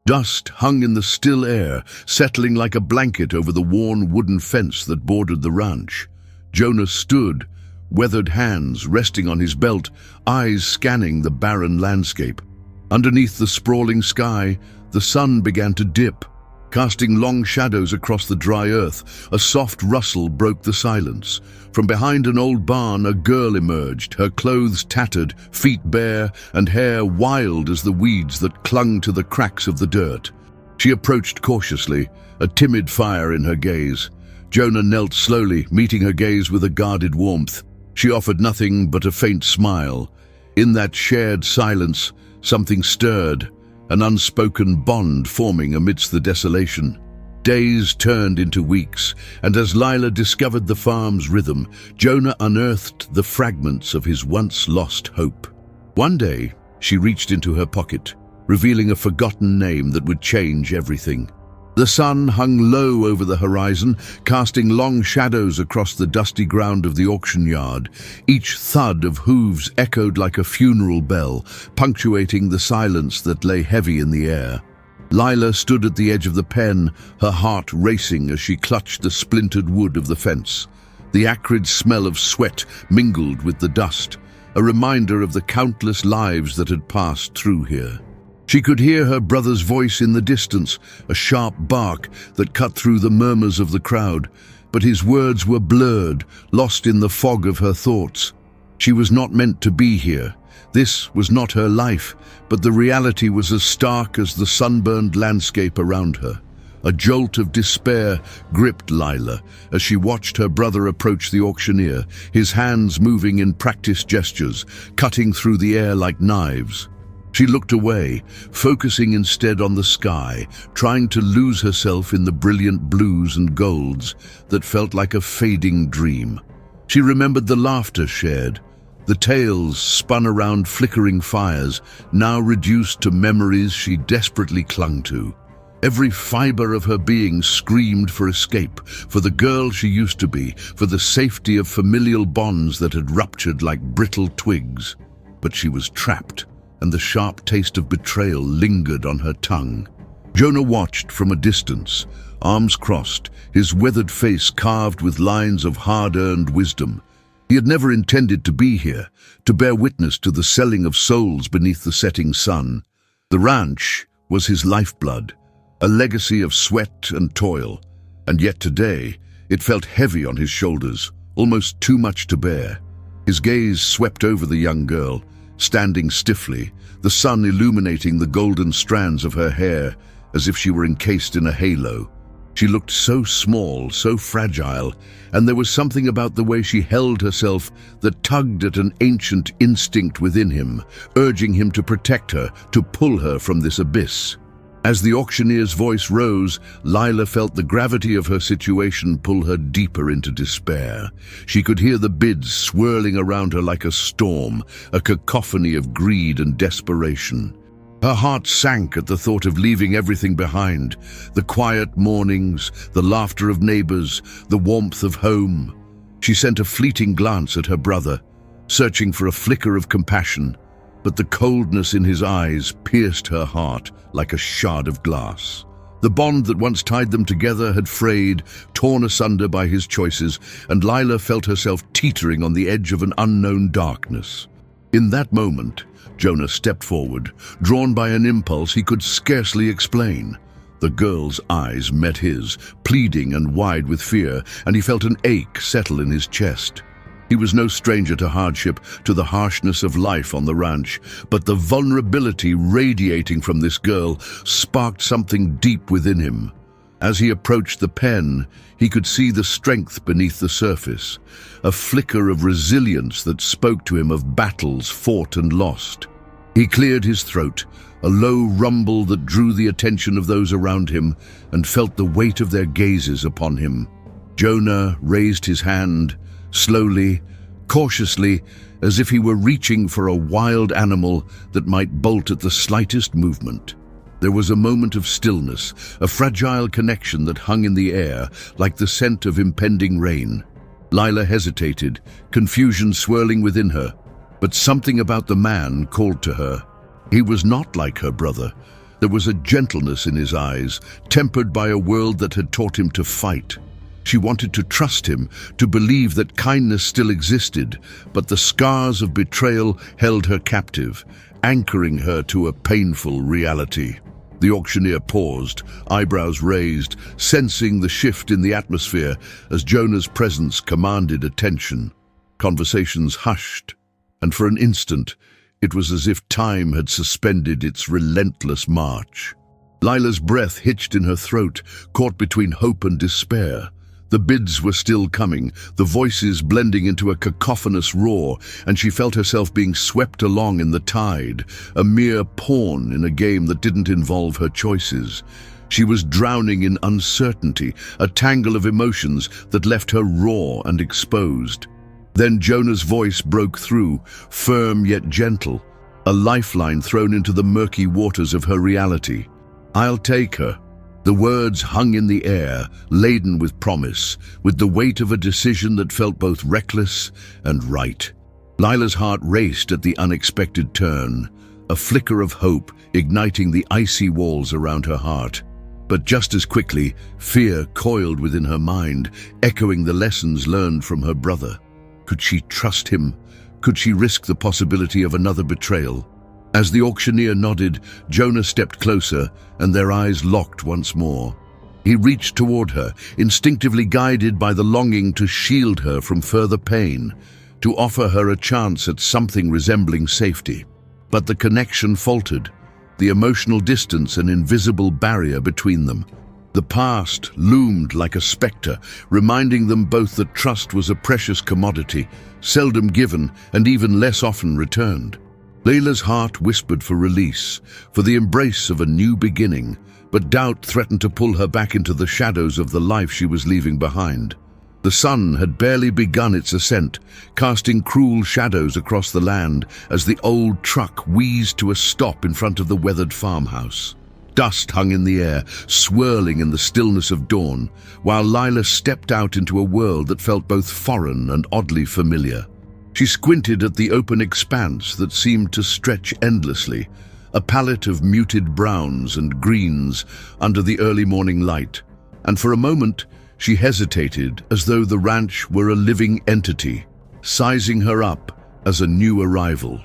Dust hung in the still air, settling like a blanket over the worn wooden fence that bordered the ranch. Jonah stood, weathered hands resting on his belt, eyes scanning the barren landscape. Underneath the sprawling sky, the sun began to dip, casting long shadows across the dry earth. A soft rustle broke the silence. From behind an old barn, a girl emerged, her clothes tattered, feet bare, and hair wild as the weeds that clung to the cracks of the dirt. She approached cautiously, a timid fire in her gaze. Jonah knelt slowly, meeting her gaze with a guarded warmth. She offered nothing but a faint smile. In that shared silence, something stirred, an unspoken bond forming amidst the desolation. Days turned into weeks, and as Lila discovered the farm's rhythm, Jonah unearthed the fragments of his once-lost hope. One day, she reached into her pocket, revealing a forgotten name that would change everything. The sun hung low over the horizon, casting long shadows across the dusty ground of the auction yard. Each thud of hooves echoed like a funeral bell, punctuating the silence that lay heavy in the air. Lila stood at the edge of the pen, her heart racing as she clutched the splintered wood of the fence. The acrid smell of sweat mingled with the dust, a reminder of the countless lives that had passed through here. She could hear her brother's voice in the distance, a sharp bark that cut through the murmurs of the crowd, but his words were blurred, lost in the fog of her thoughts. She was not meant to be here. This was not her life, but the reality was as stark as the sunburned landscape around her. A jolt of despair gripped Lila as she watched her brother approach the auctioneer, his hands moving in practiced gestures, cutting through the air like knives. She looked away, focusing instead on the sky, trying to lose herself in the brilliant blues and golds that felt like a fading dream. She remembered the laughter shared, the tales spun around flickering fires, now reduced to memories she desperately clung to. Every fiber of her being screamed for escape, for the girl she used to be, for the safety of familial bonds that had ruptured like brittle twigs. But she was trapped, and the sharp taste of betrayal lingered on her tongue. Jonah watched from a distance, arms crossed, his weathered face carved with lines of hard-earned wisdom. He had never intended to be here, to bear witness to the selling of souls beneath the setting sun. The ranch was his lifeblood, a legacy of sweat and toil, and yet today it felt heavy on his shoulders, almost too much to bear. His gaze swept over the young girl, standing stiffly, the sun illuminating the golden strands of her hair as if she were encased in a halo. She looked so small, so fragile, and there was something about the way she held herself that tugged at an ancient instinct within him, urging him to protect her, to pull her from this abyss. As the auctioneer's voice rose, Lila felt the gravity of her situation pull her deeper into despair. She could hear the bids swirling around her like a storm, a cacophony of greed and desperation. Her heart sank at the thought of leaving everything behind, the quiet mornings, the laughter of neighbors, the warmth of home. She sent a fleeting glance at her brother, searching for a flicker of compassion, but the coldness in his eyes pierced her heart like a shard of glass. The bond that once tied them together had frayed, torn asunder by his choices, and Lila felt herself teetering on the edge of an unknown darkness. In that moment, Jonah stepped forward, drawn by an impulse he could scarcely explain. The girl's eyes met his, pleading and wide with fear, and he felt an ache settle in his chest. He was no stranger to hardship, to the harshness of life on the ranch, but the vulnerability radiating from this girl sparked something deep within him. As he approached the pen, he could see the strength beneath the surface, a flicker of resilience that spoke to him of battles fought and lost. He cleared his throat, a low rumble that drew the attention of those around him, and felt the weight of their gazes upon him. Jonah raised his hand, slowly, cautiously, as if he were reaching for a wild animal that might bolt at the slightest movement. There was a moment of stillness, a fragile connection that hung in the air, like the scent of impending rain. Lila hesitated, confusion swirling within her, but something about the man called to her. He was not like her brother, There was a gentleness in his eyes, tempered by a world that had taught him to fight. She wanted to trust him, to believe that kindness still existed, but the scars of betrayal held her captive, anchoring her to a painful reality. The auctioneer paused, eyebrows raised, sensing the shift in the atmosphere as Jonah's presence commanded attention. Conversations hushed, and for an instant, it was as if time had suspended its relentless march. Lila's breath hitched in her throat, caught between hope and despair. The bids were still coming, the voices blending into a cacophonous roar, and she felt herself being swept along in the tide, a mere pawn in a game that didn't involve her choices. She was drowning in uncertainty, a tangle of emotions that left her raw and exposed. Then Jonah's voice broke through, firm yet gentle, a lifeline thrown into the murky waters of her reality. "I'll take her." The words hung in the air, laden with promise, with the weight of a decision that felt both reckless and right. Lila's heart raced at the unexpected turn, a flicker of hope igniting the icy walls around her heart. But just as quickly, fear coiled within her mind, echoing the lessons learned from her brother. Could she trust him? Could she risk the possibility of another betrayal? As the auctioneer nodded, Jonah stepped closer, and their eyes locked once more. He reached toward her, instinctively guided by the longing to shield her from further pain, to offer her a chance at something resembling safety. But the connection faltered, the emotional distance an invisible barrier between them. The past loomed like a specter, reminding them both that trust was a precious commodity, seldom given and even less often returned. Layla's heart whispered for release, for the embrace of a new beginning, but doubt threatened to pull her back into the shadows of the life she was leaving behind. The sun had barely begun its ascent, casting cruel shadows across the land as the old truck wheezed to a stop in front of the weathered farmhouse. Dust hung in the air, swirling in the stillness of dawn, while Lila stepped out into a world that felt both foreign and oddly familiar. She squinted at the open expanse that seemed to stretch endlessly, a palette of muted browns and greens under the early morning light, and for a moment she hesitated as though the ranch were a living entity, sizing her up as a new arrival.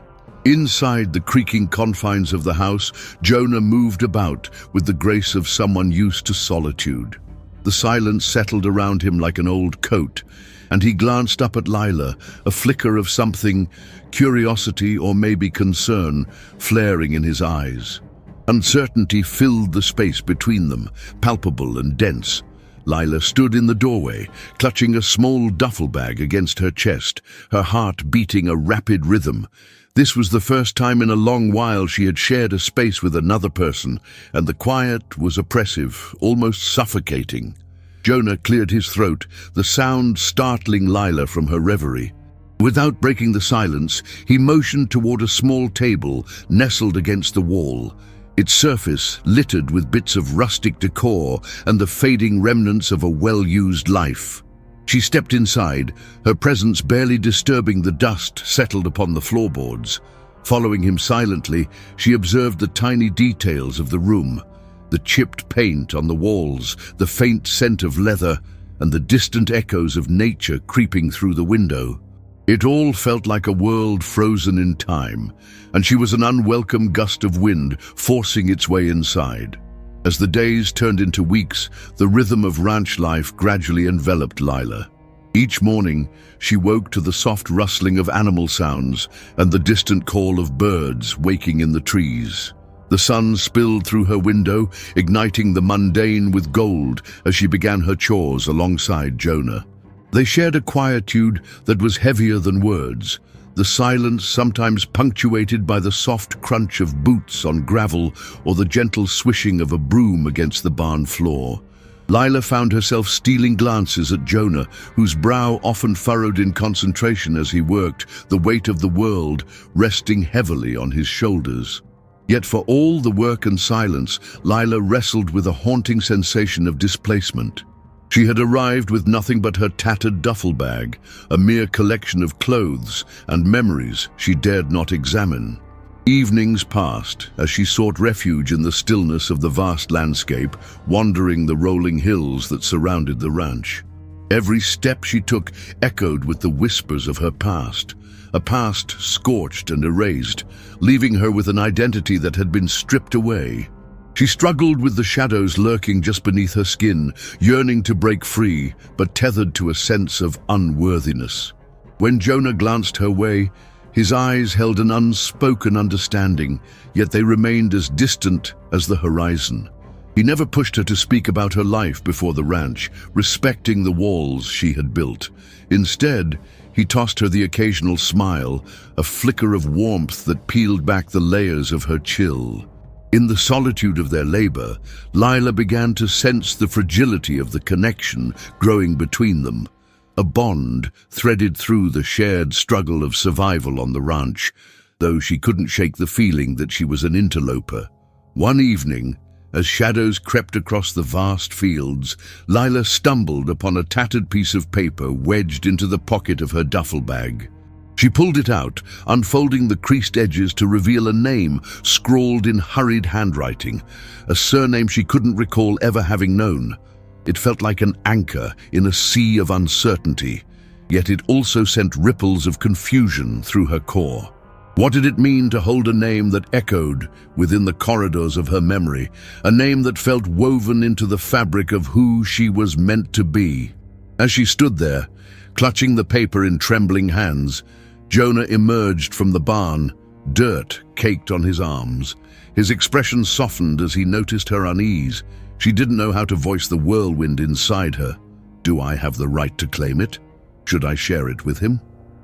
Inside the creaking confines of the house, Jonah moved about with the grace of someone used to solitude. The silence settled around him like an old coat, and he glanced up at Lila, a flicker of something, curiosity or maybe concern, flaring in his eyes. Uncertainty filled the space between them, palpable and dense. Lila stood in the doorway, clutching a small duffel bag against her chest, her heart beating a rapid rhythm. This was the first time in a long while she had shared a space with another person, and the quiet was oppressive, almost suffocating. Jonah cleared his throat, the sound startling Lila from her reverie. Without breaking the silence, he motioned toward a small table nestled against the wall, its surface littered with bits of rustic decor and the fading remnants of a well-used life. She stepped inside, her presence barely disturbing the dust settled upon the floorboards. Following him silently, she observed the tiny details of the room, the chipped paint on the walls, the faint scent of leather, and the distant echoes of nature creeping through the window. It all felt like a world frozen in time, and she was an unwelcome gust of wind forcing its way inside. As the days turned into weeks, the rhythm of ranch life gradually enveloped Lila. Each morning, she woke to the soft rustling of animal sounds and the distant call of birds waking in the trees. The sun spilled through her window, igniting the mundane with gold as she began her chores alongside Jonah. They shared a quietude that was heavier than words, the silence sometimes punctuated by the soft crunch of boots on gravel or the gentle swishing of a broom against the barn floor. Lila found herself stealing glances at Jonah, whose brow often furrowed in concentration as he worked, the weight of the world resting heavily on his shoulders. Yet for all the work and silence, Lila wrestled with a haunting sensation of displacement. She had arrived with nothing but her tattered duffel bag, a mere collection of clothes and memories she dared not examine. Evenings passed as she sought refuge in the stillness of the vast landscape, wandering the rolling hills that surrounded the ranch. Every step she took echoed with the whispers of her past, a past scorched and erased, leaving her with an identity that had been stripped away. She struggled with the shadows lurking just beneath her skin, yearning to break free, but tethered to a sense of unworthiness. When Jonah glanced her way, his eyes held an unspoken understanding, yet they remained as distant as the horizon. He never pushed her to speak about her life before the ranch, respecting the walls she had built. Instead, he tossed her the occasional smile, a flicker of warmth that peeled back the layers of her chill. In the solitude of their labor, Lila began to sense the fragility of the connection growing between them. A bond threaded through the shared struggle of survival on the ranch, though she couldn't shake the feeling that she was an interloper. One evening, as shadows crept across the vast fields, Lila stumbled upon a tattered piece of paper wedged into the pocket of her duffel bag. She pulled it out, unfolding the creased edges to reveal a name scrawled in hurried handwriting, a surname she couldn't recall ever having known. It felt like an anchor in a sea of uncertainty, yet it also sent ripples of confusion through her core. What did it mean to hold a name that echoed within the corridors of her memory, a name that felt woven into the fabric of who she was meant to be? As she stood there, clutching the paper in trembling hands, Jonah emerged from the barn, dirt caked on his arms. His expression softened as he noticed her unease. She didn't know how to voice the whirlwind inside her. Do I have the right to claim it? Should I share it with him?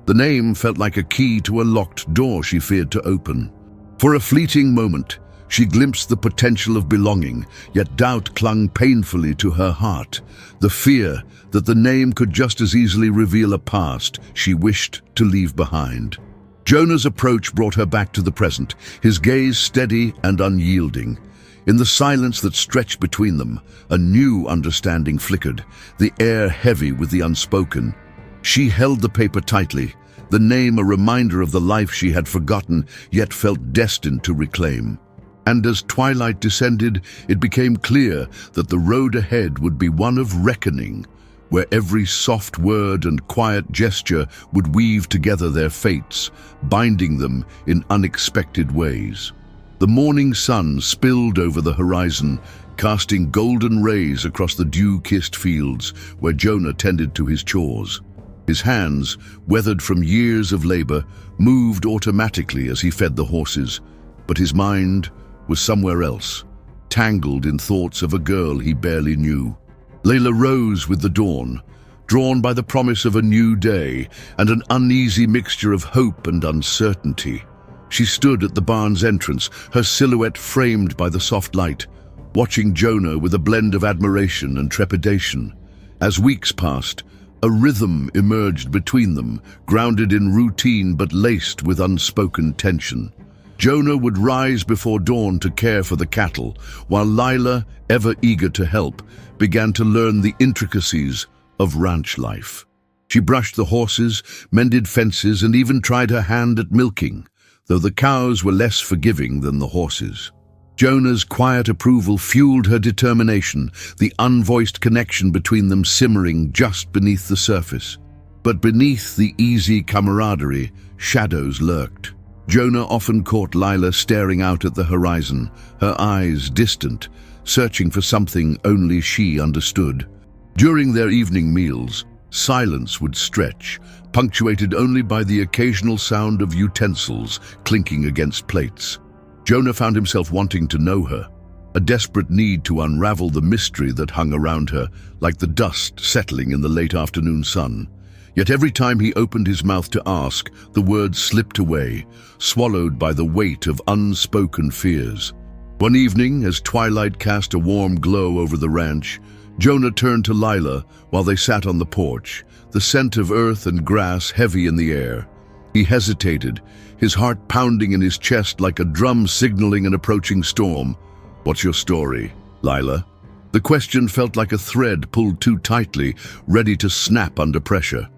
The name felt like a key to a locked door she feared to open. For a fleeting moment, she glimpsed the potential of belonging, yet doubt clung painfully to her heart, the fear that the name could just as easily reveal a past she wished to leave behind. Jonah's approach brought her back to the present, his gaze steady and unyielding. In the silence that stretched between them, a new understanding flickered, the air heavy with the unspoken. She held the paper tightly, the name a reminder of the life she had forgotten yet felt destined to reclaim. And as twilight descended, it became clear that the road ahead would be one of reckoning, where every soft word and quiet gesture would weave together their fates, binding them in unexpected ways. The morning sun spilled over the horizon, casting golden rays across the dew-kissed fields where Jonah tended to his chores. His hands, weathered from years of labor, moved automatically as he fed the horses, but his mind was somewhere else, tangled in thoughts of a girl he barely knew. Layla rose with the dawn, drawn by the promise of a new day and an uneasy mixture of hope and uncertainty. She stood at the barn's entrance, her silhouette framed by the soft light, watching Jonah with a blend of admiration and trepidation. As weeks passed, a rhythm emerged between them, grounded in routine but laced with unspoken tension. Jonah would rise before dawn to care for the cattle, while Lila, ever eager to help, began to learn the intricacies of ranch life. She brushed the horses, mended fences, and even tried her hand at milking, though the cows were less forgiving than the horses. Jonah's quiet approval fueled her determination, the unvoiced connection between them simmering just beneath the surface. But beneath the easy camaraderie, shadows lurked. Jonah often caught Lila staring out at the horizon, her eyes distant, searching for something only she understood. During their evening meals, silence would stretch, punctuated only by the occasional sound of utensils clinking against plates. Jonah found himself wanting to know her, a desperate need to unravel the mystery that hung around her, like the dust settling in the late afternoon sun. Yet every time he opened his mouth to ask, the words slipped away, swallowed by the weight of unspoken fears. One evening, as twilight cast a warm glow over the ranch, Jonah turned to Lila while they sat on the porch, the scent of earth and grass heavy in the air. He hesitated, his heart pounding in his chest like a drum signaling an approaching storm. "What's your story, Lila?" The question felt like a thread pulled too tightly, ready to snap under pressure.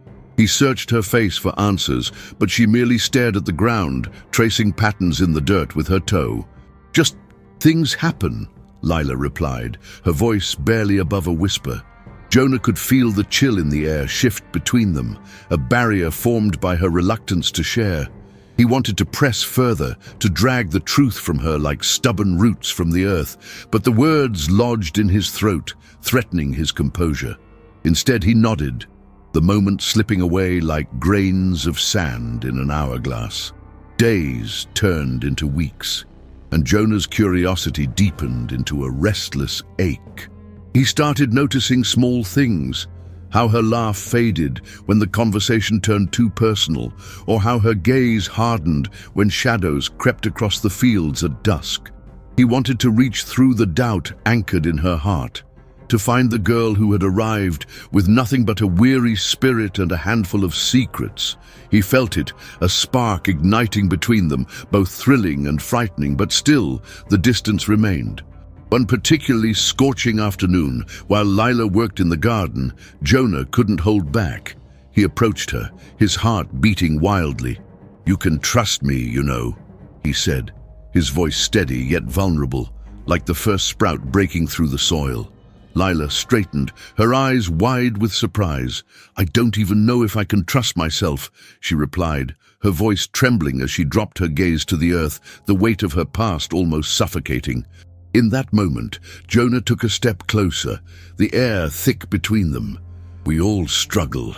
He searched her face for answers, but she merely stared at the ground, tracing patterns in the dirt with her toe. "Just things happen," Lila replied, her voice barely above a whisper. Jonah could feel the chill in the air shift between them, a barrier formed by her reluctance to share. He wanted to press further, to drag the truth from her like stubborn roots from the earth, but the words lodged in his throat, threatening his composure. Instead, he nodded, the moment slipping away like grains of sand in an hourglass. Days turned into weeks, and Jonah's curiosity deepened into a restless ache. He started noticing small things, how her laugh faded when the conversation turned too personal, or how her gaze hardened when shadows crept across the fields at dusk. He wanted to reach through the doubt anchored in her heart, to find the girl who had arrived with nothing but a weary spirit and a handful of secrets. He felt it, a spark igniting between them, both thrilling and frightening, but still the distance remained. One particularly scorching afternoon, while Lila worked in the garden, Jonah couldn't hold back. He approached her, his heart beating wildly. "You can trust me, you know," he said, his voice steady yet vulnerable, like the first sprout breaking through the soil. Lila straightened, her eyes wide with surprise. "I don't even know if I can trust myself," she replied, her voice trembling as she dropped her gaze to the earth, the weight of her past almost suffocating. In that moment, Jonah took a step closer, the air thick between them. "We all struggle.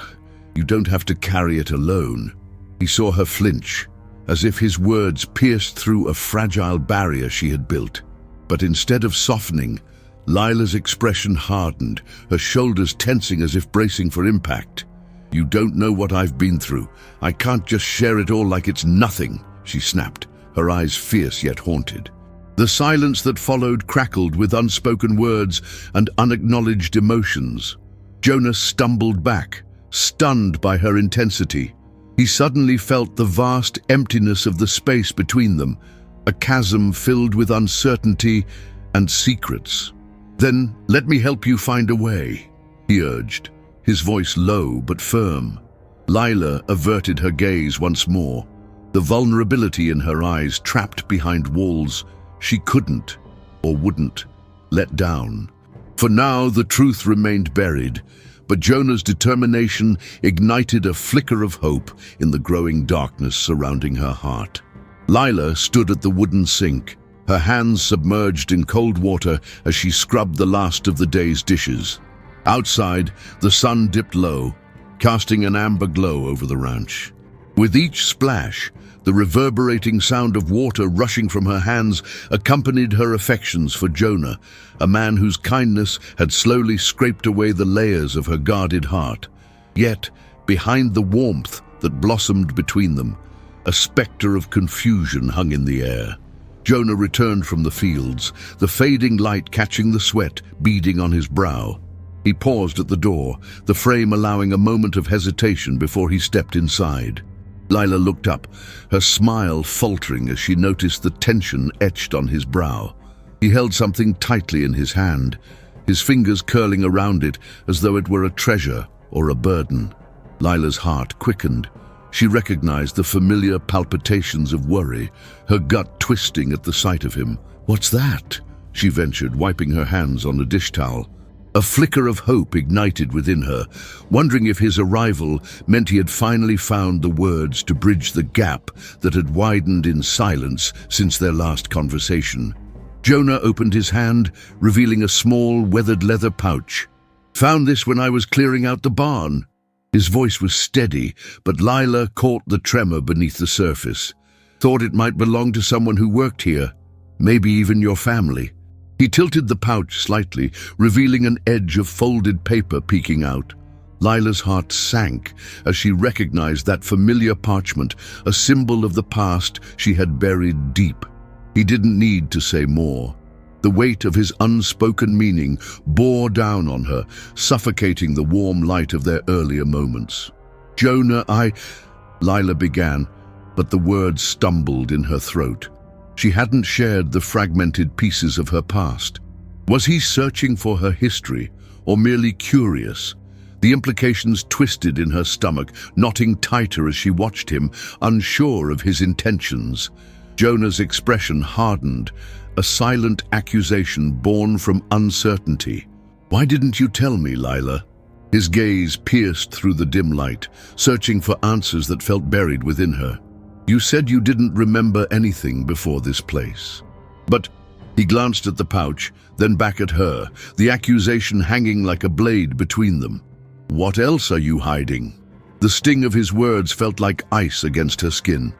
You don't have to carry it alone." He saw her flinch, as if his words pierced through a fragile barrier she had built. But instead of softening, Lila's expression hardened, her shoulders tensing as if bracing for impact. "You don't know what I've been through. I can't just share it all like it's nothing," she snapped, her eyes fierce yet haunted. The silence that followed crackled with unspoken words and unacknowledged emotions. Jonah stumbled back, stunned by her intensity. He suddenly felt the vast emptiness of the space between them, a chasm filled with uncertainty and secrets. "Then let me help you find a way," he urged, his voice low but firm. Lila averted her gaze once more, the vulnerability in her eyes trapped behind walls she couldn't, or wouldn't, let down. For now, the truth remained buried, but Jonah's determination ignited a flicker of hope in the growing darkness surrounding her heart. Lila stood at the wooden sink, her hands submerged in cold water as she scrubbed the last of the day's dishes. Outside, the sun dipped low, casting an amber glow over the ranch. With each splash, the reverberating sound of water rushing from her hands accompanied her affections for Jonah, a man whose kindness had slowly scraped away the layers of her guarded heart. Yet, behind the warmth that blossomed between them, a specter of confusion hung in the air. Jonah returned from the fields, the fading light catching the sweat beading on his brow. He paused at the door, the frame allowing a moment of hesitation before he stepped inside. Lila looked up, her smile faltering as she noticed the tension etched on his brow. He held something tightly in his hand, his fingers curling around it as though it were a treasure or a burden. Lila's heart quickened. She recognized the familiar palpitations of worry, her gut twisting at the sight of him. "What's that?" she ventured, wiping her hands on a dish towel. A flicker of hope ignited within her, wondering if his arrival meant he had finally found the words to bridge the gap that had widened in silence since their last conversation. Jonah opened his hand, revealing a small, weathered leather pouch. "Found this when I was clearing out the barn." His voice was steady, but Lila caught the tremor beneath the surface. "Thought it might belong to someone who worked here, maybe even your family." He tilted the pouch slightly, revealing an edge of folded paper peeking out. Lila's heart sank as she recognized that familiar parchment, a symbol of the past she had buried deep. He didn't need to say more. The weight of his unspoken meaning bore down on her, suffocating the warm light of their earlier moments. "Jonah, Lila began, but the words stumbled in her throat. She hadn't shared the fragmented pieces of her past. Was he searching for her history, or merely curious? The implications twisted in her stomach, knotting tighter as she watched him, unsure of his intentions. Jonah's expression hardened, a silent accusation born from uncertainty. "Why didn't you tell me, Lila?" His gaze pierced through the dim light, searching for answers that felt buried within her. "You said you didn't remember anything before this place." But he glanced at the pouch, then back at her, the accusation hanging like a blade between them. "What else are you hiding?" The sting of his words felt like ice against her skin.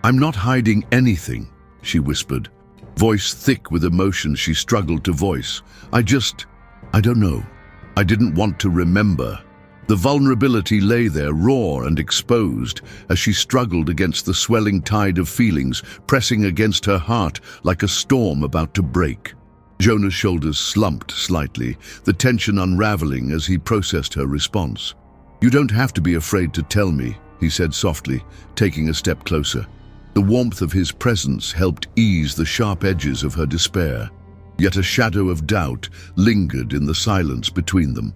"I'm not hiding anything," she whispered, voice thick with emotion she struggled to voice. I don't know. I didn't want to remember." The vulnerability lay there, raw and exposed, as she struggled against the swelling tide of feelings pressing against her heart like a storm about to break. Jonah's shoulders slumped slightly, the tension unraveling as he processed her response. "You don't have to be afraid to tell me," he said softly, taking a step closer. The warmth of his presence helped ease the sharp edges of her despair. Yet a shadow of doubt lingered in the silence between them.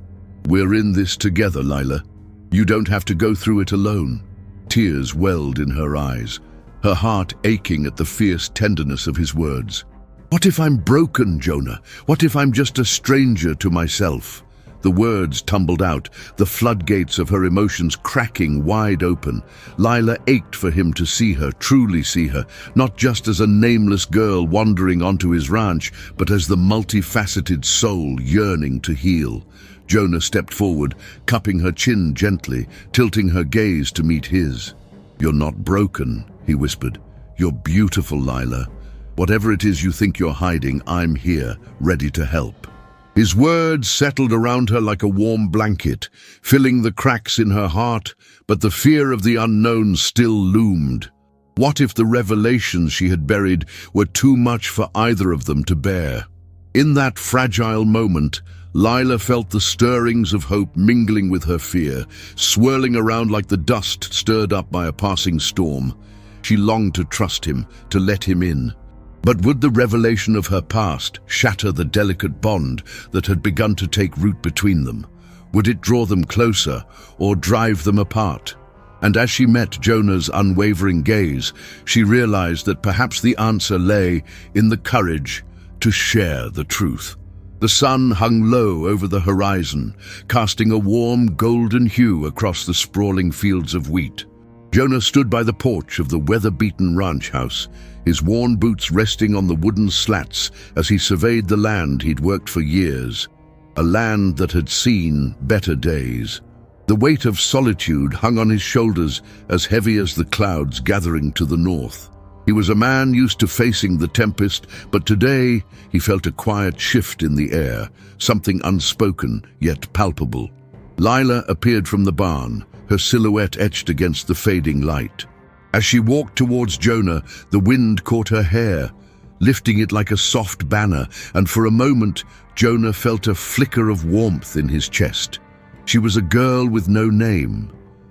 "We're in this together, Lila. You don't have to go through it alone." Tears welled in her eyes, her heart aching at the fierce tenderness of his words. "What if I'm broken, Jonah? What if I'm just a stranger to myself?" The words tumbled out, the floodgates of her emotions cracking wide open. Lila ached for him to see her, truly see her, not just as a nameless girl wandering onto his ranch, but as the multifaceted soul yearning to heal. Jonah stepped forward, cupping her chin gently, tilting her gaze to meet his. "You're not broken," he whispered. "You're beautiful, Lila. Whatever it is you think you're hiding, I'm here, ready to help." His words settled around her like a warm blanket, filling the cracks in her heart, but the fear of the unknown still loomed. What if the revelations she had buried were too much for either of them to bear? In that fragile moment, Lila felt the stirrings of hope mingling with her fear, swirling around like the dust stirred up by a passing storm. She longed to trust him, to let him in. But would the revelation of her past shatter the delicate bond that had begun to take root between them? Would it draw them closer or drive them apart? And as she met Jonah's unwavering gaze, she realized that perhaps the answer lay in the courage to share the truth. The sun hung low over the horizon, casting a warm golden hue across the sprawling fields of wheat. Jonah stood by the porch of the weather-beaten ranch house, his worn boots resting on the wooden slats as he surveyed the land he'd worked for years, a land that had seen better days. The weight of solitude hung on his shoulders, as heavy as the clouds gathering to the north. He was a man used to facing the tempest, but today he felt a quiet shift in the air, something unspoken yet palpable. Lila appeared from the barn, her silhouette etched against the fading light. As she walked towards Jonah, the wind caught her hair, lifting it like a soft banner, and for a moment, Jonah felt a flicker of warmth in his chest. She was a girl with no name,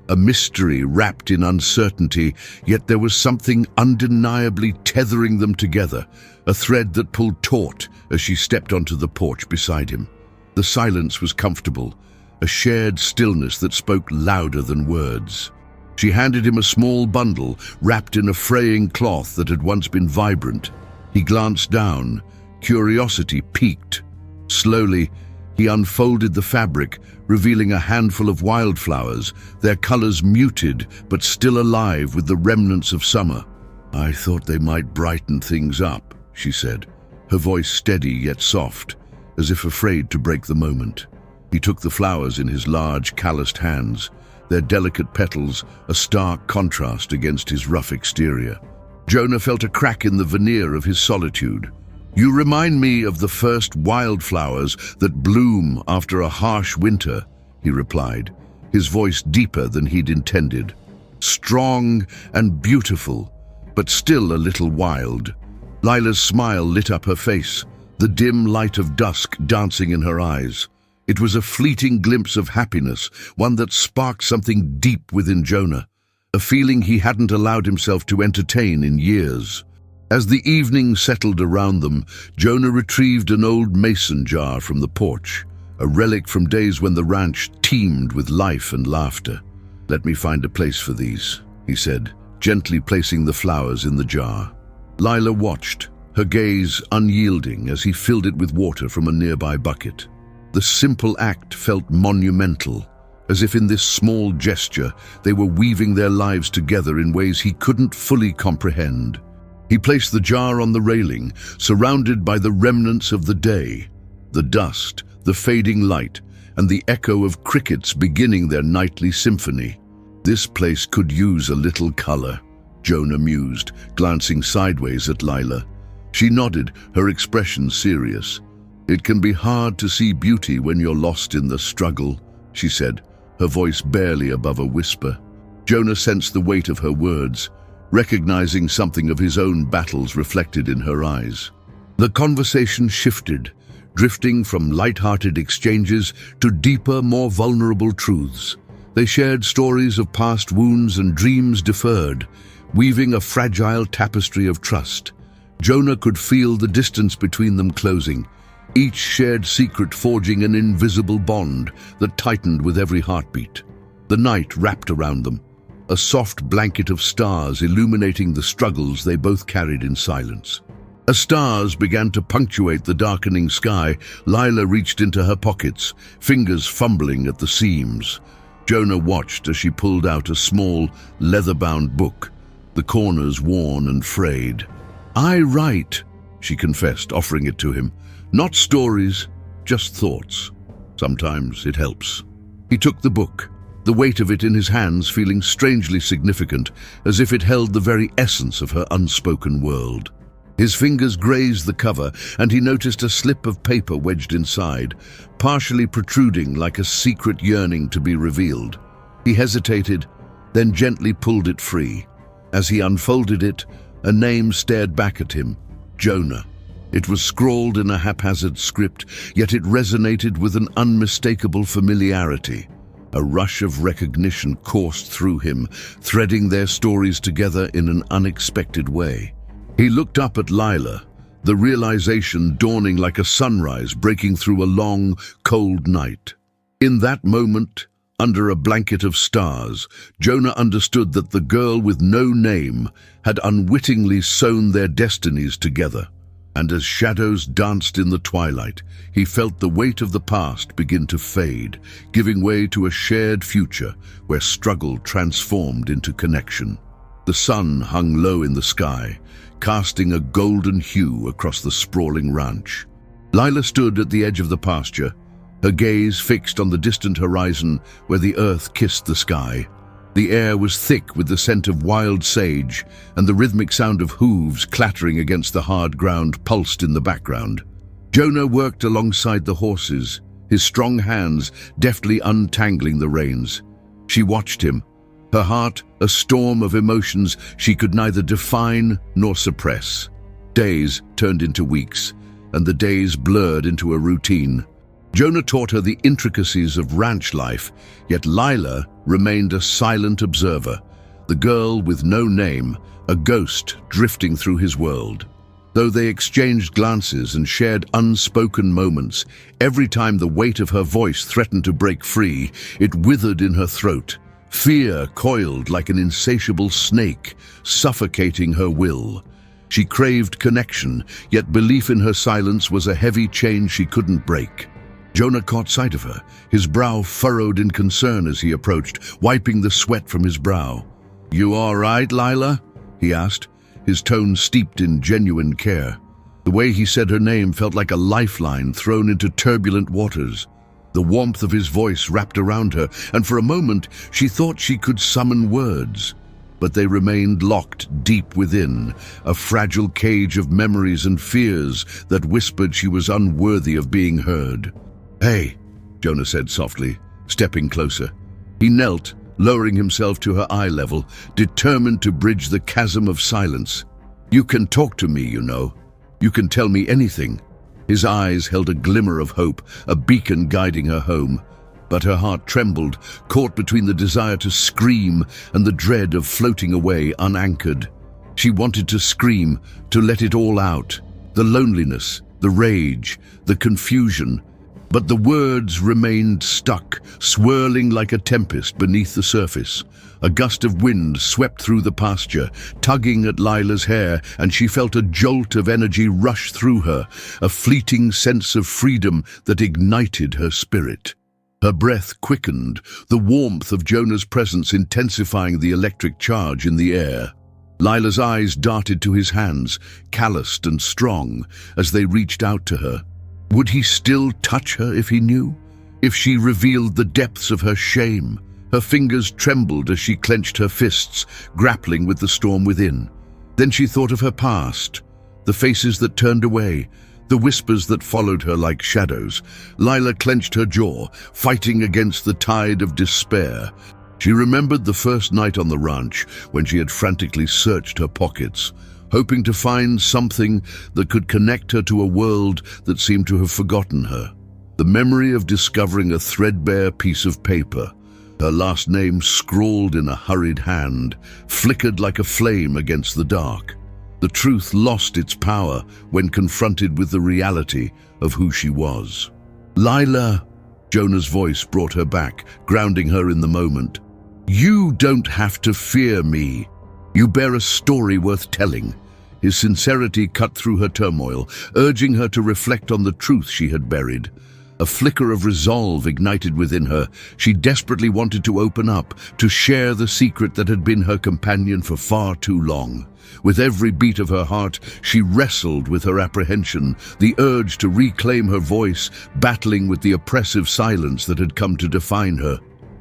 a mystery wrapped in uncertainty, yet there was something undeniably tethering them together, a thread that pulled taut as she stepped onto the porch beside him. The silence was comfortable, a shared stillness that spoke louder than words. She handed him a small bundle wrapped in a fraying cloth that had once been vibrant. He glanced down, curiosity piqued. Slowly, he unfolded the fabric, revealing a handful of wildflowers, their colors muted but still alive with the remnants of summer. "I thought they might brighten things up," she said, her voice steady yet soft, as if afraid to break the moment. He took the flowers in his large, calloused hands, their delicate petals a stark contrast against his rough exterior. Jonah felt a crack in the veneer of his solitude. "You remind me of the first wildflowers that bloom after a harsh winter," he replied, his voice deeper than he'd intended. Strong and beautiful, but still a little wild. Lila's smile lit up her face, the dim light of dusk dancing in her eyes. It was a fleeting glimpse of happiness, one that sparked something deep within Jonah, a feeling he hadn't allowed himself to entertain in years. As the evening settled around them, Jonah retrieved an old mason jar from the porch, a relic from days when the ranch teemed with life and laughter. "Let me find a place for these," he said, gently placing the flowers in the jar. Lila watched, her gaze unyielding as he filled it with water from a nearby bucket. The simple act felt monumental, as if in this small gesture they were weaving their lives together in ways he couldn't fully comprehend. He placed the jar on the railing, surrounded by the remnants of the day, the dust, the fading light, and the echo of crickets beginning their nightly symphony. "This place could use a little color," Jonah mused, glancing sideways at Lila. She nodded, her expression serious. "It can be hard to see beauty when you're lost in the struggle," she said, her voice barely above a whisper. Jonah sensed the weight of her words, recognizing something of his own battles reflected in her eyes. The conversation shifted, drifting from light-hearted exchanges to deeper, more vulnerable truths. They shared stories of past wounds and dreams deferred, weaving a fragile tapestry of trust. Jonah could feel the distance between them closing, each shared secret forging an invisible bond that tightened with every heartbeat. The night wrapped around them, a soft blanket of stars illuminating the struggles they both carried in silence. As stars began to punctuate the darkening sky, Lila reached into her pockets, fingers fumbling at the seams. Jonah watched as she pulled out a small, leather-bound book, the corners worn and frayed. "I write," she confessed, offering it to him. "Not stories, just thoughts. Sometimes it helps." He took the book, the weight of it in his hands feeling strangely significant, as if it held the very essence of her unspoken world. His fingers grazed the cover, and he noticed a slip of paper wedged inside, partially protruding like a secret yearning to be revealed. He hesitated, then gently pulled it free. As he unfolded it, a name stared back at him: Jonah. It was scrawled in a haphazard script, yet it resonated with an unmistakable familiarity. A rush of recognition coursed through him, threading their stories together in an unexpected way. He looked up at Lila, the realization dawning like a sunrise breaking through a long, cold night. In that moment, under a blanket of stars, Jonah understood that the girl with no name had unwittingly sewn their destinies together. And as shadows danced in the twilight, he felt the weight of the past begin to fade, giving way to a shared future where struggle transformed into connection. The sun hung low in the sky, casting a golden hue across the sprawling ranch. Lila stood at the edge of the pasture, her gaze fixed on the distant horizon where the earth kissed the sky. The air was thick with the scent of wild sage, and the rhythmic sound of hooves clattering against the hard ground pulsed in the background. Jonah worked alongside the horses, his strong hands deftly untangling the reins. She watched him, her heart a storm of emotions she could neither define nor suppress. Days turned into weeks, and the days blurred into a routine. Jonah taught her the intricacies of ranch life, yet Lila remained a silent observer, the girl with no name, a ghost drifting through his world. Though they exchanged glances and shared unspoken moments, every time the weight of her voice threatened to break free, it withered in her throat. Fear coiled like an insatiable snake, suffocating her will. She craved connection, yet belief in her silence was a heavy chain she couldn't break. Jonah caught sight of her, his brow furrowed in concern as he approached, wiping the sweat from his brow. "You all right, Lila?" he asked, his tone steeped in genuine care. The way he said her name felt like a lifeline thrown into turbulent waters. The warmth of his voice wrapped around her, and for a moment she thought she could summon words. But they remained locked deep within, a fragile cage of memories and fears that whispered she was unworthy of being heard. "Hey," Jonah said softly, stepping closer. He knelt, lowering himself to her eye level, determined to bridge the chasm of silence. "You can talk to me, you know. You can tell me anything." His eyes held a glimmer of hope, a beacon guiding her home. But her heart trembled, caught between the desire to scream and the dread of floating away unanchored. She wanted to scream, to let it all out. The loneliness, the rage, the confusion. But the words remained stuck, swirling like a tempest beneath the surface. A gust of wind swept through the pasture, tugging at Lila's hair, and she felt a jolt of energy rush through her, a fleeting sense of freedom that ignited her spirit. Her breath quickened, the warmth of Jonah's presence intensifying the electric charge in the air. Lila's eyes darted to his hands, calloused and strong, as they reached out to her. Would he still touch her if he knew? If she revealed the depths of her shame? Her fingers trembled as she clenched her fists, grappling with the storm within. Then she thought of her past, the faces that turned away, the whispers that followed her like shadows. Lila clenched her jaw, fighting against the tide of despair. She remembered the first night on the ranch when she had frantically searched her pockets, hoping to find something that could connect her to a world that seemed to have forgotten her. The memory of discovering a threadbare piece of paper, her last name scrawled in a hurried hand, flickered like a flame against the dark. The truth lost its power when confronted with the reality of who she was. "Lila," Jonah's voice brought her back, grounding her in the moment. "You don't have to fear me. You bear a story worth telling." His sincerity cut through her turmoil, urging her to reflect on the truth she had buried. A flicker of resolve ignited within her. She desperately wanted to open up, to share the secret that had been her companion for far too long. With every beat of her heart, she wrestled with her apprehension, the urge to reclaim her voice, battling with the oppressive silence that had come to define her.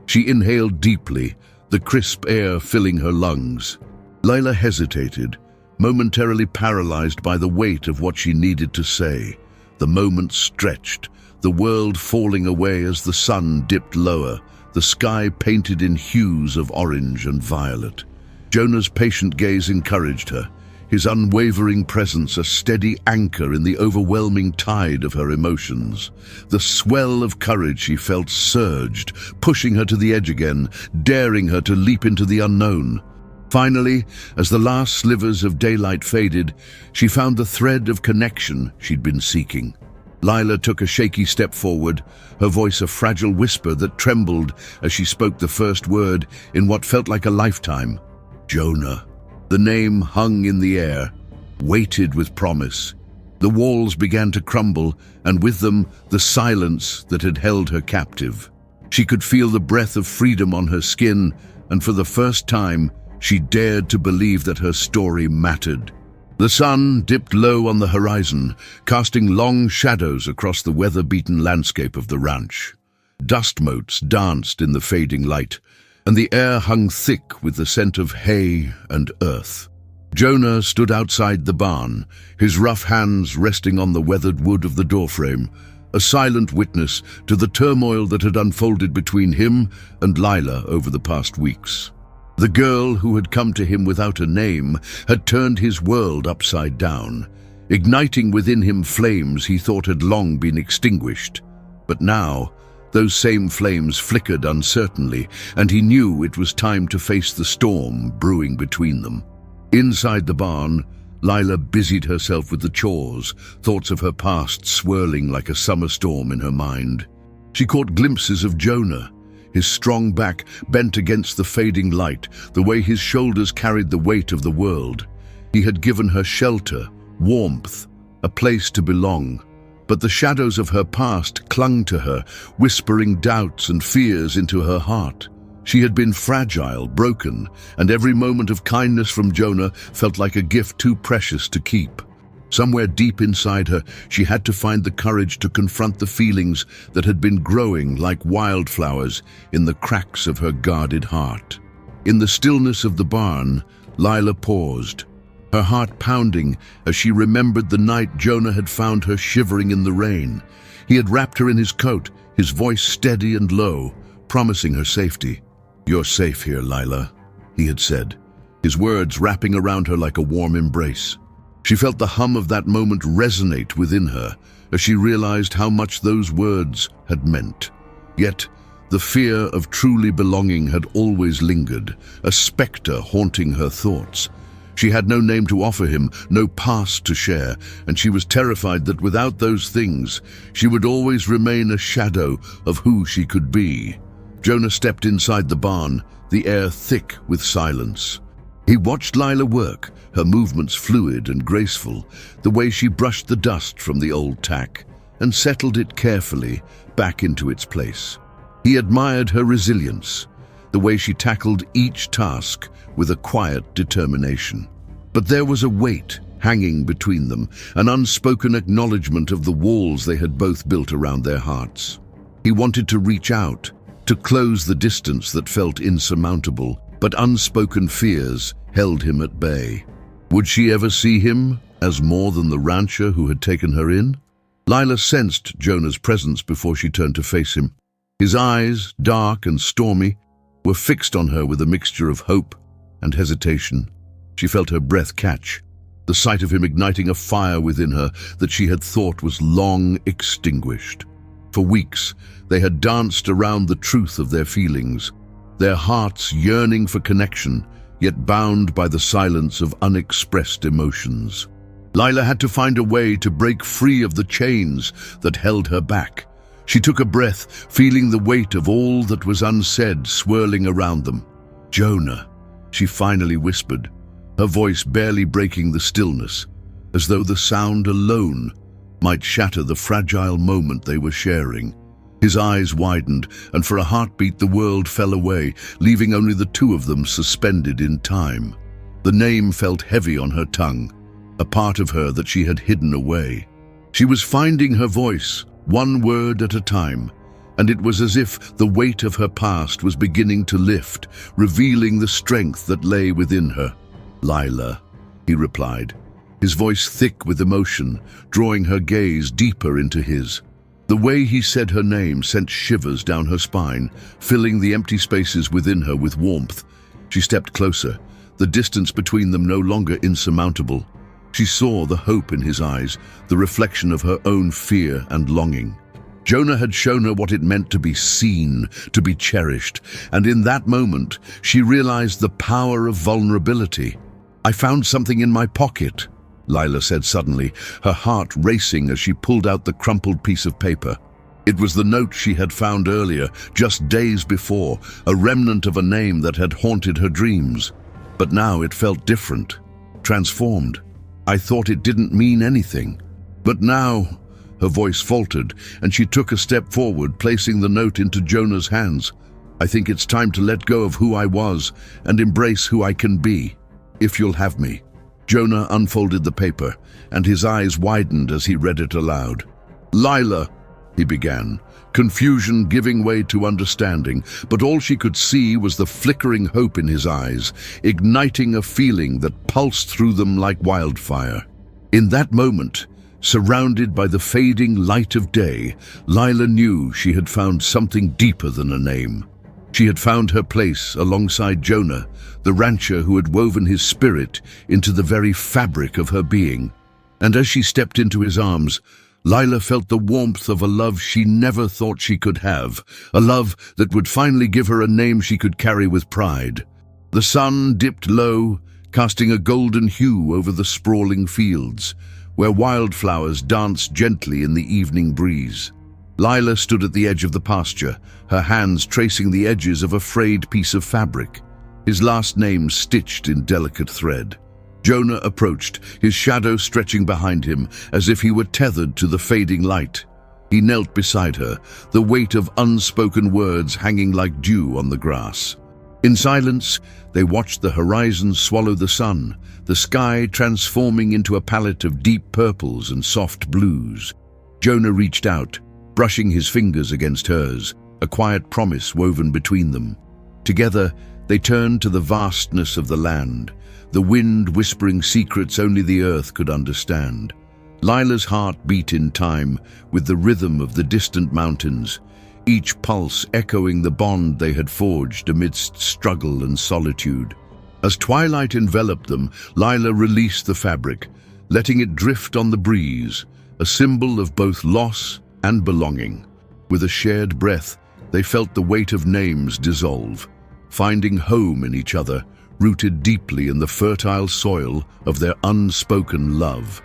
She inhaled deeply, the crisp air filling her lungs. Lila hesitated, momentarily paralyzed by the weight of what she needed to say. The moment stretched, the world falling away as the sun dipped lower, the sky painted in hues of orange and violet. Jonah's patient gaze encouraged her, his unwavering presence a steady anchor in the overwhelming tide of her emotions. The swell of courage she felt surged, pushing her to the edge again, daring her to leap into the unknown. Finally, as the last slivers of daylight faded, she found the thread of connection she'd been seeking. Lila took a shaky step forward, her voice a fragile whisper that trembled as she spoke the first word in what felt like a lifetime. Jonah. The name hung in the air, weighted with promise. The walls began to crumble, and with them the silence that had held her captive. She could feel the breath of freedom on her skin, and for the first time, she dared to believe that her story mattered. The sun dipped low on the horizon, casting long shadows across the weather-beaten landscape of the ranch. Dust motes danced in the fading light, and the air hung thick with the scent of hay and earth. Jonah stood outside the barn, his rough hands resting on the weathered wood of the doorframe, a silent witness to the turmoil that had unfolded between him and Lila over the past weeks. The girl who had come to him without a name had turned his world upside down, igniting within him flames he thought had long been extinguished. But now, those same flames flickered uncertainly, and he knew it was time to face the storm brewing between them. Inside the barn, Lila busied herself with the chores, thoughts of her past swirling like a summer storm in her mind. She caught glimpses of Jonah, his strong back bent against the fading light, the way his shoulders carried the weight of the world. He had given her shelter, warmth, a place to belong. But the shadows of her past clung to her, whispering doubts and fears into her heart. She had been fragile, broken, and every moment of kindness from Jonah felt like a gift too precious to keep. Somewhere deep inside her, she had to find the courage to confront the feelings that had been growing like wildflowers in the cracks of her guarded heart. In the stillness of the barn, Lila paused, her heart pounding as she remembered the night Jonah had found her shivering in the rain. He had wrapped her in his coat, his voice steady and low, promising her safety. "You're safe here, Lila," he had said, his words wrapping around her like a warm embrace. She felt the hum of that moment resonate within her as she realized how much those words had meant. Yet, the fear of truly belonging had always lingered, a specter haunting her thoughts. She had no name to offer him, no past to share, and she was terrified that without those things, she would always remain a shadow of who she could be. Jonah stepped inside the barn, the air thick with silence. He watched Lila work, her movements fluid and graceful, the way she brushed the dust from the old tack and settled it carefully back into its place. He admired her resilience, the way she tackled each task with a quiet determination. But there was a weight hanging between them, an unspoken acknowledgement of the walls they had both built around their hearts. He wanted to reach out, to close the distance that felt insurmountable, but unspoken fears held him at bay. Would she ever see him as more than the rancher who had taken her in? Lila sensed Jonah's presence before she turned to face him. His eyes, dark and stormy, were fixed on her with a mixture of hope and hesitation. She felt her breath catch, the sight of him igniting a fire within her that she had thought was long extinguished. For weeks, they had danced around the truth of their feelings, their hearts yearning for connection, yet bound by the silence of unexpressed emotions. Lila had to find a way to break free of the chains that held her back. She took a breath, feeling the weight of all that was unsaid swirling around them. "Jonah," she finally whispered, her voice barely breaking the stillness, as though the sound alone might shatter the fragile moment they were sharing. His eyes widened, and for a heartbeat the world fell away, leaving only the two of them suspended in time. The name felt heavy on her tongue, a part of her that she had hidden away. She was finding her voice, one word at a time, and it was as if the weight of her past was beginning to lift, revealing the strength that lay within her. "Lila," he replied, his voice thick with emotion, drawing her gaze deeper into his. The way he said her name sent shivers down her spine, filling the empty spaces within her with warmth. She stepped closer, the distance between them no longer insurmountable. She saw the hope in his eyes, the reflection of her own fear and longing. Jonah had shown her what it meant to be seen, to be cherished, and in that moment, she realized the power of vulnerability. "I found something in my pocket," Lila said suddenly, her heart racing as she pulled out the crumpled piece of paper. It was the note she had found earlier, just days before, a remnant of a name that had haunted her dreams. But now it felt different, transformed. "I thought it didn't mean anything. But now," her voice faltered, and she took a step forward, placing the note into Jonah's hands. "I think it's time to let go of who I was and embrace who I can be, if you'll have me." Jonah unfolded the paper, and his eyes widened as he read it aloud. "Lila," he began, confusion giving way to understanding, but all she could see was the flickering hope in his eyes, igniting a feeling that pulsed through them like wildfire. In that moment, surrounded by the fading light of day, Lila knew she had found something deeper than a name. She had found her place alongside Jonah, the rancher who had woven his spirit into the very fabric of her being. And as she stepped into his arms, Lila felt the warmth of a love she never thought she could have, a love that would finally give her a name she could carry with pride. The sun dipped low, casting a golden hue over the sprawling fields, where wildflowers danced gently in the evening breeze. Lila stood at the edge of the pasture, her hands tracing the edges of a frayed piece of fabric, his last name stitched in delicate thread. Jonah approached, his shadow stretching behind him as if he were tethered to the fading light. He knelt beside her, the weight of unspoken words hanging like dew on the grass. In silence, they watched the horizon swallow the sun, the sky transforming into a palette of deep purples and soft blues. Jonah reached out, brushing his fingers against hers, a quiet promise woven between them. Together, they turned to the vastness of the land, the wind whispering secrets only the earth could understand. Lila's heart beat in time with the rhythm of the distant mountains, each pulse echoing the bond they had forged amidst struggle and solitude. As twilight enveloped them, Lila released the fabric, letting it drift on the breeze, a symbol of both loss and belonging. With a shared breath, they felt the weight of names dissolve, finding home in each other, rooted deeply in the fertile soil of their unspoken love.